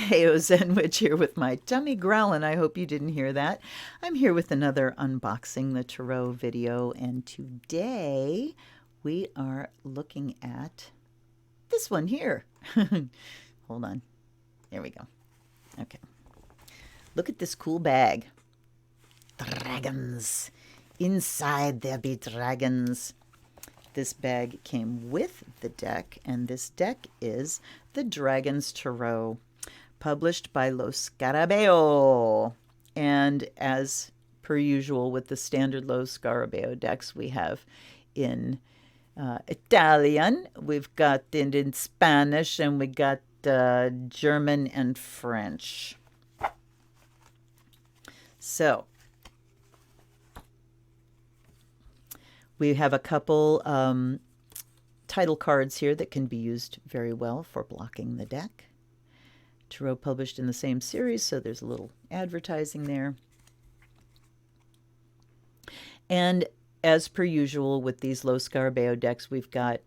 Heyo Zenwich here with my tummy growling. I hope you didn't hear that. I'm here with another Unboxing the Tarot video, and today we are looking at this one here. Hold on. There we go. Okay. Look at this cool bag. Dragons. Inside there be dragons. This bag came with the deck, and this deck is the Dragon's Tarot, published by Scarabeo. And as per usual with the standard Scarabeo decks, we have in Italian, we've got in Spanish, and we got German and French. So we have a couple title cards here that can be used very well for blocking the deck. Tarot published in the same series, so there's a little advertising there. And as per usual with these Scarabeo decks, we've got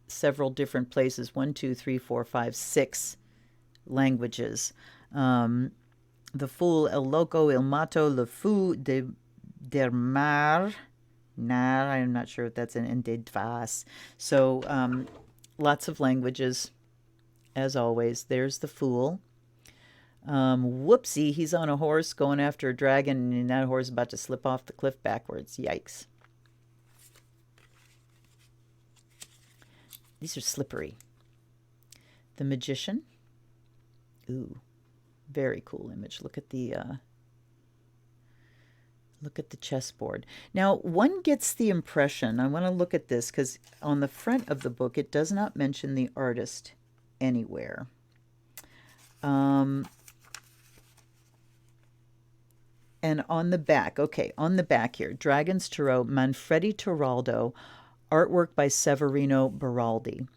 several different places, 1, 2, 3, 4, 5, 6 languages. The Fool, El Loco, El Mato, Le Fou, Der Mar, Nar, I'm not sure if that's an de Vas. So lots of languages, as always. There's the Fool. Whoopsie, he's on a horse going after a dragon, and that horse is about to slip off the cliff backwards. Yikes. These are slippery. The Magician. Ooh, very cool image. Look at the chessboard. Now, one gets the impression, I want to look at this because on the front of the book, it does not mention the artist anywhere. And on the back, okay, on the back here, Dragon's Tarot, Manfredi Toraldo, artwork by Severino Baraldi.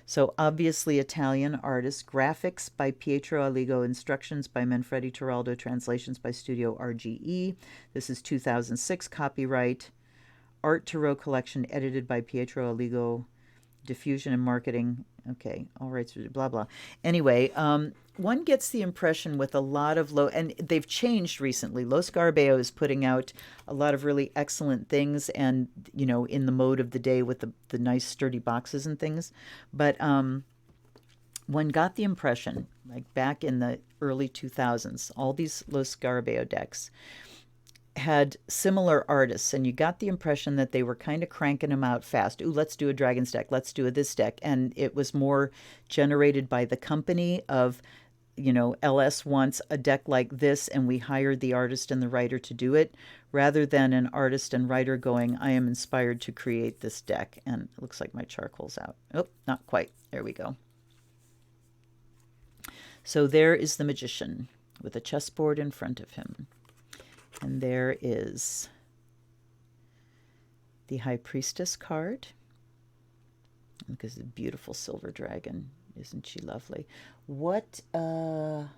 So obviously Italian artist, graphics by Pietro Aligo, instructions by Manfredi Toraldo, translations by Studio RGE. This is 2006 copyright. Art Tarot collection edited by Pietro Aligo, diffusion and marketing. Okay, all rights, blah, blah. Anyway, one gets the impression with a lot of and they've changed recently. Scarabeo is putting out a lot of really excellent things, and, you know, in the mode of the day with the nice sturdy boxes and things. But one got the impression, like back in the early 2000s, all these Scarabeo decks had similar artists, and you got the impression that they were kind of cranking them out fast. Ooh, let's do a Dragon's deck. Let's do this deck. And it was more generated by the company of, you know, LS wants a deck like this, and we hired the artist and the writer to do it, rather than an artist and writer going, I am inspired to create this deck. And it looks like my charcoal's out. Oh, not quite. There we go. So there is the Magician with a chessboard in front of him. And there is the High Priestess card. Look at the beautiful silver dragon. Isn't she lovely? What am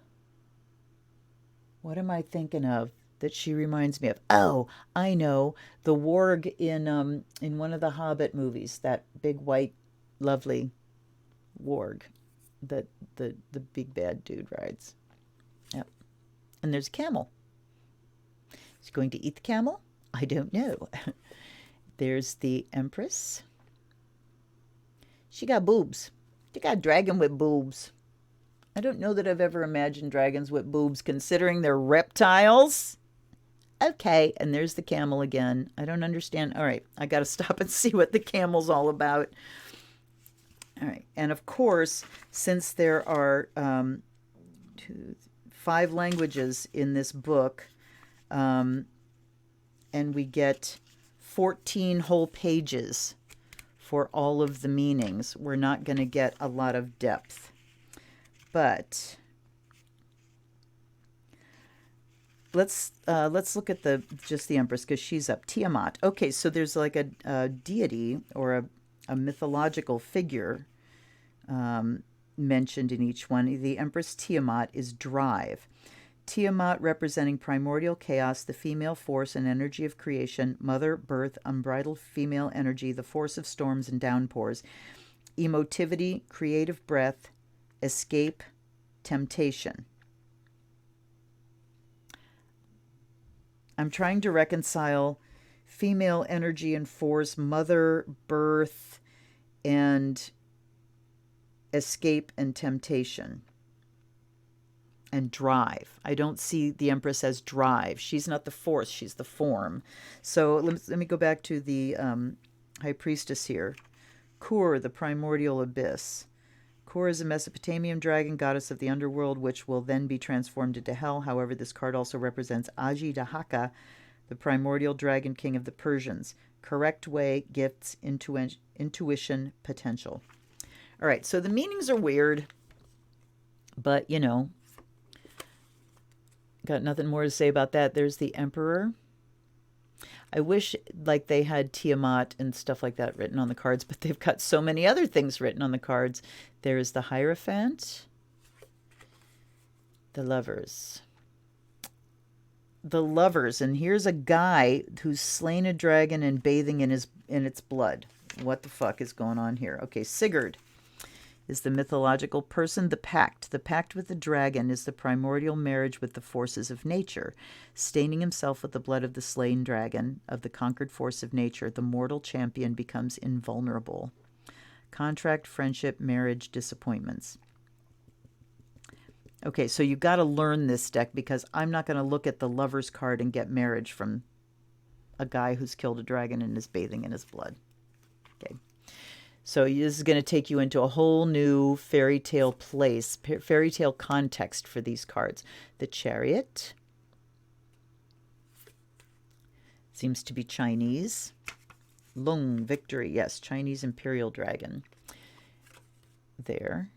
I thinking of that she reminds me of? Oh, I know. The warg in one of the Hobbit movies, that big white lovely warg that the big bad dude rides. Yep. And there's a camel. Is he going to eat the camel? I don't know. There's the Empress. She got boobs. She got a dragon with boobs. I don't know that I've ever imagined dragons with boobs, considering they're reptiles. Okay, and there's the camel again. I don't understand. All right, I got to stop and see what the camel's all about. All right, and of course, since there are 5 languages in this book, and we get 14 whole pages for all of the meanings, we're not going to get a lot of depth. But let's look at just the Empress, because she's up. Tiamat. Okay, so there's like a deity or a mythological figure mentioned in each one. The Empress Tiamat is drive. Tiamat representing primordial chaos, the female force and energy of creation, mother, birth, unbridled female energy, the force of storms and downpours, emotivity, creative breath, escape, temptation. I'm trying to reconcile female energy and force, mother, birth, and escape and temptation. And drive. I don't see the Empress as drive. She's not the force, she's the form. So let me go back to the High Priestess here. Kur, the primordial abyss. Kur is a Mesopotamian dragon, goddess of the underworld, which will then be transformed into hell. However, this card also represents Aji Dahaka, the primordial dragon king of the Persians. Correct way, gifts, intuition, potential. All right, so the meanings are weird, but, you know, got nothing more to say about that. There's the Emperor. I wish like they had Tiamat and stuff like that written on the cards, but they've got so many other things written on the cards. There is the Hierophant, the Lovers. The Lovers, and here's a guy who's slain a dragon and bathing in its blood. What the fuck is going on here? Okay, Sigurd is the mythological person. The pact with the dragon is the primordial marriage with the forces of nature. Staining himself with the blood of the slain dragon, of the conquered force of nature, the mortal champion becomes invulnerable. Contract, friendship, marriage, disappointments. Okay, so you've got to learn this deck, because I'm not going to look at the Lover's card and get marriage from a guy who's killed a dragon and is bathing in his blood. Okay. So this is going to take you into a whole new fairy tale place, fairy tale context for these cards. The Chariot seems to be Chinese. Lung, victory, yes, Chinese imperial dragon. There.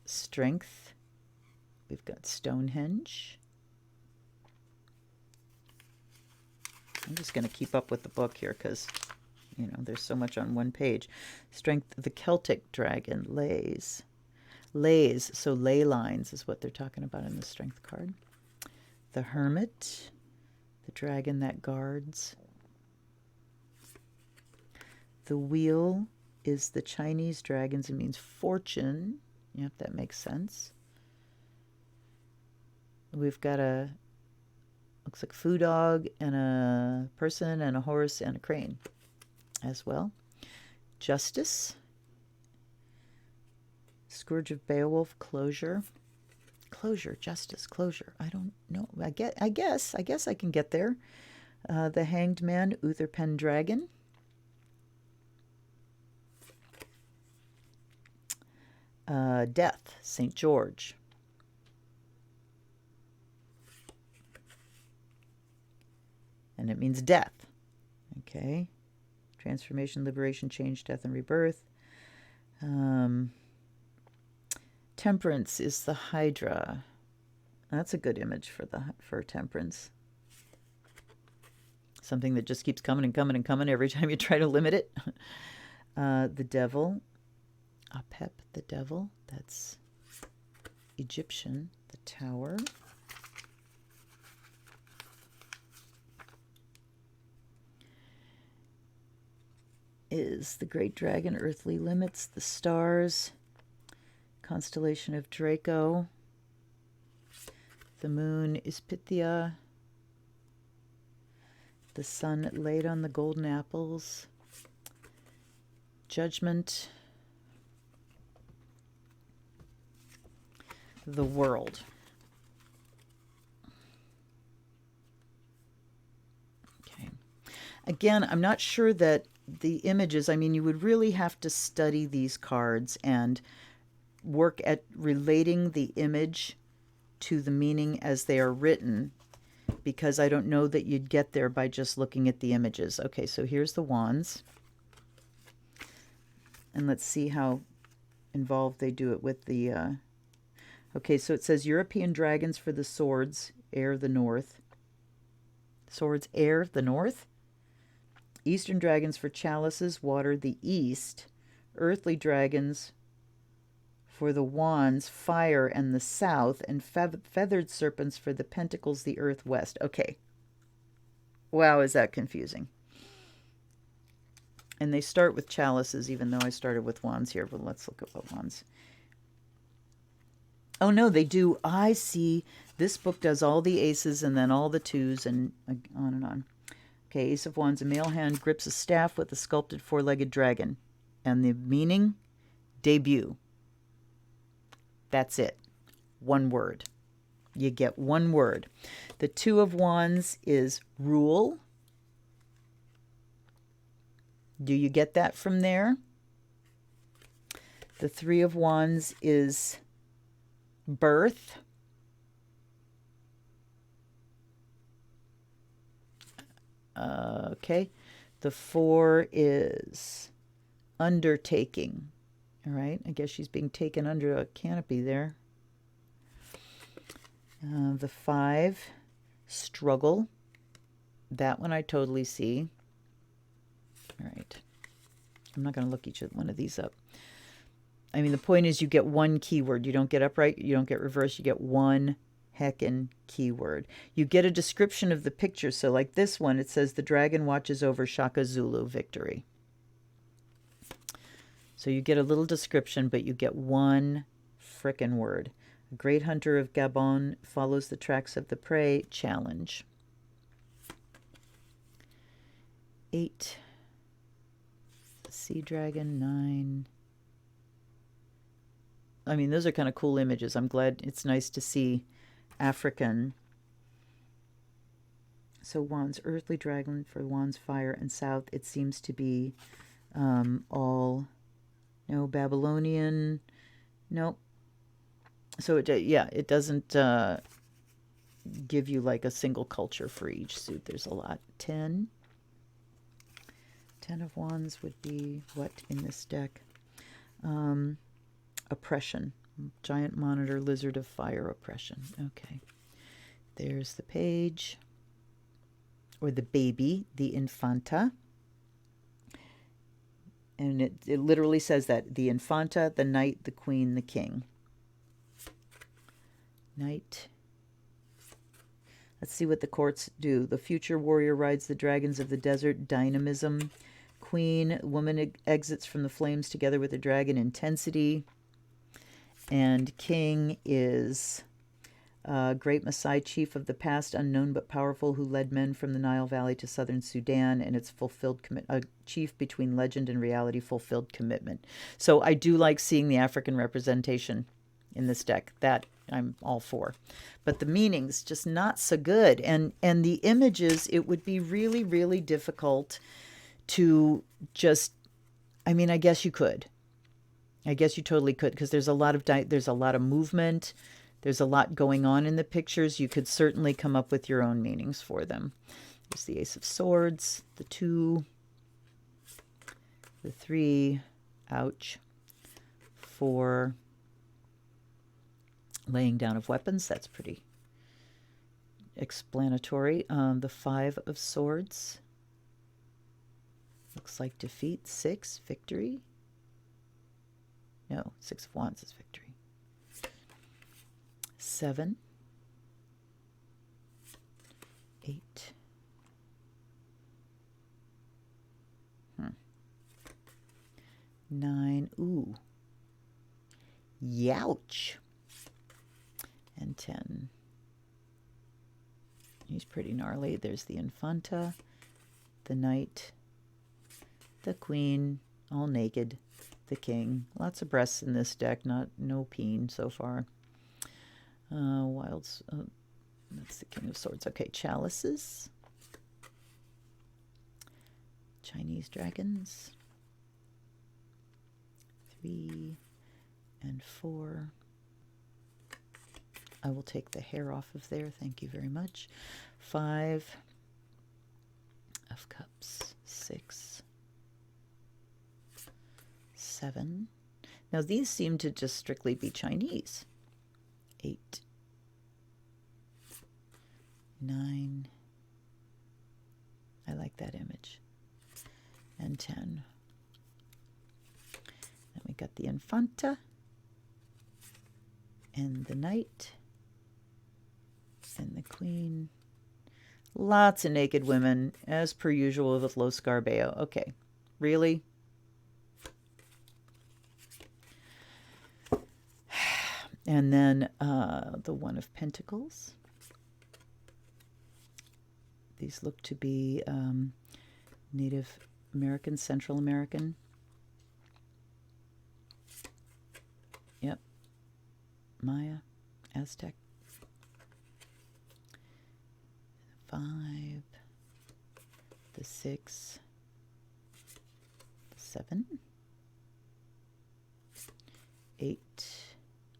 Strength. We've got Stonehenge. I'm just going to keep up with the book here because, you know, there's so much on one page. Strength, the Celtic dragon, lays. Lays, so ley lines is what they're talking about in the strength card. The Hermit, the dragon that guards. The Wheel is the Chinese dragons. It means fortune. Yep, that makes sense. We've got a, looks like a foo dog and a person and a horse and a crane as well. Justice. Scourge of Beowulf, closure. Closure, justice, closure. I don't know. I guess I can get there. The Hanged Man, Uther Pendragon. Death, St. George. And it means death. Okay. Transformation, liberation, change, death, and rebirth. Temperance is the Hydra. That's a good image for temperance. Something that just keeps coming and coming and coming every time you try to limit it. The Devil. Apep, the Devil. That's Egyptian. The Tower. Is the Great Dragon, Earthly Limits, the Stars, Constellation of Draco. The Moon is Pythia. The Sun laid on the golden apples. Judgment. The World. Okay. Again, I'm not sure that the images, I mean, you would really have to study these cards and work at relating the image to the meaning as they are written, because I don't know that you'd get there by just looking at the images. Okay, so here's the wands. And let's see how involved they do it with the... Okay, so it says European dragons for the swords, air the north. Swords, air the north. Eastern dragons for chalices, water the east. Earthly dragons for the wands, fire and the south. And feathered serpents for the pentacles, the earth west. Okay. Wow, is that confusing. And they start with chalices, even though I started with wands here. But let's look at what wands. Oh, no, they do. I see. This book does all the aces and then all the twos and on and on. Okay, Ace of Wands, a male hand grips a staff with a sculpted four-legged dragon. And the meaning? Debut. That's it. One word. You get one word. The Two of Wands is rule. Do you get that from there? The Three of Wands is birth. Okay. The Four is undertaking. All right. I guess she's being taken under a canopy there. The Five, struggle. That one I totally see. All right. I'm not going to look each one of these up. I mean, the point is you get one keyword. You don't get upright. You don't get reverse. You get one heckin' keyword. You get a description of the picture. So like this one, it says the dragon watches over Shaka Zulu victory. So you get a little description, but you get one frickin' word. A great hunter of Gabon follows the tracks of the prey. Challenge. 8. Sea dragon. 9. I mean, those are kind of cool images. I'm glad. It's nice to see African. So Wands, earthly dragon for Wands, fire, and south. It seems to be all, no, Babylonian. Nope. So it doesn't give you like a single culture for each suit. There's a lot. 10. 10 of Wands would be what in this deck? Oppression. Giant monitor, lizard of fire, oppression. Okay. There's the page. Or the baby, the infanta. And it literally says that. The infanta, the knight, the queen, the king. Knight. Let's see what the courts do. The future warrior rides the dragons of the desert, dynamism. Queen, woman exits from the flames together with the dragon, intensity. And king is great Maasai chief of the past, unknown but powerful, who led men from the Nile Valley to southern Sudan, and it's fulfilled a chief between legend and reality, fulfilled commitment. So I do like seeing the African representation in this deck. That I'm all for. But the meaning's just not so good. And the images, it would be really, really difficult to just, I mean, I guess you could. I guess you totally could, because there's a lot of movement. There's a lot going on in the pictures. You could certainly come up with your own meanings for them. There's the Ace of Swords, the 2, the 3, ouch, 4, laying down of weapons. That's pretty explanatory. The 5 of Swords, looks like defeat. 6, victory. No, 6 of Wands is victory. 7, 8, 9, ooh, youch, and 10. He's pretty gnarly. There's the Infanta, the Knight, the Queen, all naked, the King. Lots of breasts in this deck, no peen so far. Wilds, that's the King of Swords. Okay, chalices. Chinese dragons. 3 and 4. I will take the hair off of there. Thank you very much. 5 of cups. 6. 7. Now these seem to just strictly be Chinese. 8, 9. I like that image. And 10. Then we got the Infanta and the Knight and the Queen. Lots of naked women, as per usual with Los Scarabeo. Okay, really? And then the One of Pentacles. These look to be Native American, Central American. Yep. Maya, Aztec. 5, the 6, the 7, 8,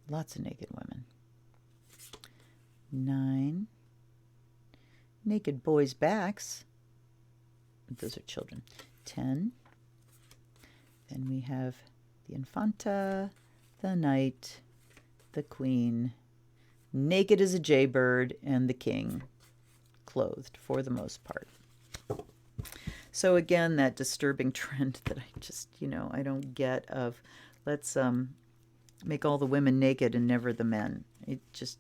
lots of naked women. 9, naked boys' backs. Those are children. 10. Then we have the Infanta, the Knight, the Queen, naked as a jaybird, and the King, clothed for the most part. So again, that disturbing trend that I just, I don't get of let's make all the women naked and never the men. It just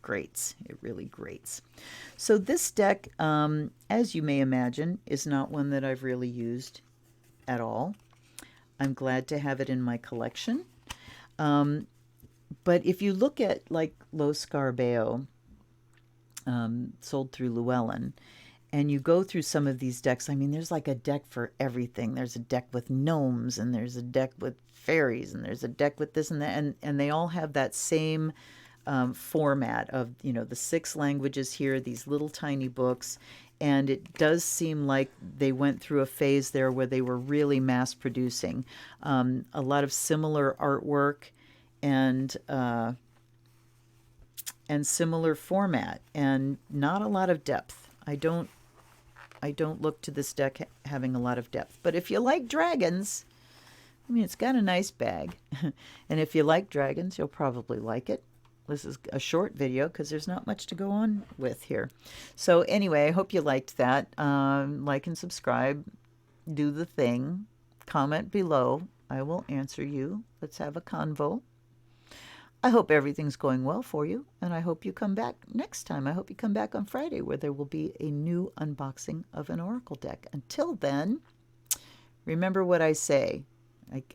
grates. It really grates. So this deck, as you may imagine, is not one that I've really used at all. I'm glad to have it in my collection. But if you look at like Los Scarabeo, sold through Llewellyn, and you go through some of these decks, I mean, there's like a deck for everything. There's a deck with gnomes, and there's a deck with fairies, and there's a deck with this and that, and they all have that same format of, the 6 languages here, these little tiny books. And it does seem like they went through a phase there where they were really mass producing a lot of similar artwork and similar format, and not a lot of depth. I don't look to this deck having a lot of depth. But if you like dragons, I mean, it's got a nice bag. And if you like dragons, you'll probably like it. This is a short video because there's not much to go on with here. So anyway, I hope you liked that. Like and subscribe. Do the thing. Comment below. I will answer you. Let's have a convo. I hope everything's going well for you, and I hope you come back next time. I hope you come back on Friday, where there will be a new unboxing of an oracle deck. Until then, remember what I say.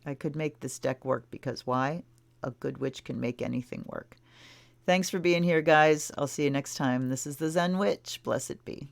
I could make this deck work because why? A good witch can make anything work. Thanks for being here, guys. I'll see you next time. This is the Zen Witch. Blessed be.